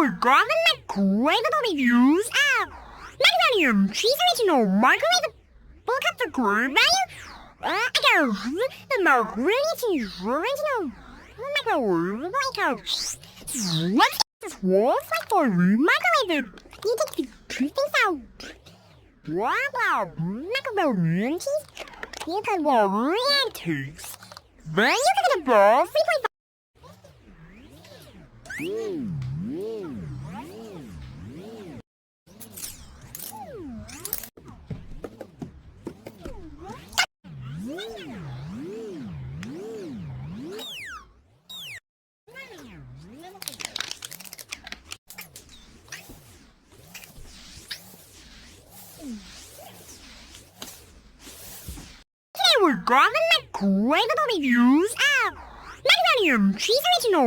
we're grabbing Microwavable reviews of Macaroni and cheese original microwave. Look at the good value. I got the macaroni cheese original microwavable. What's this world like for microwave? You take the two things out. Wow, macaroni and cheese. You can worry and taste. Then you can get a ball 3.5. Today we're grabbing Microwavable reviews of Macaroni and cheese original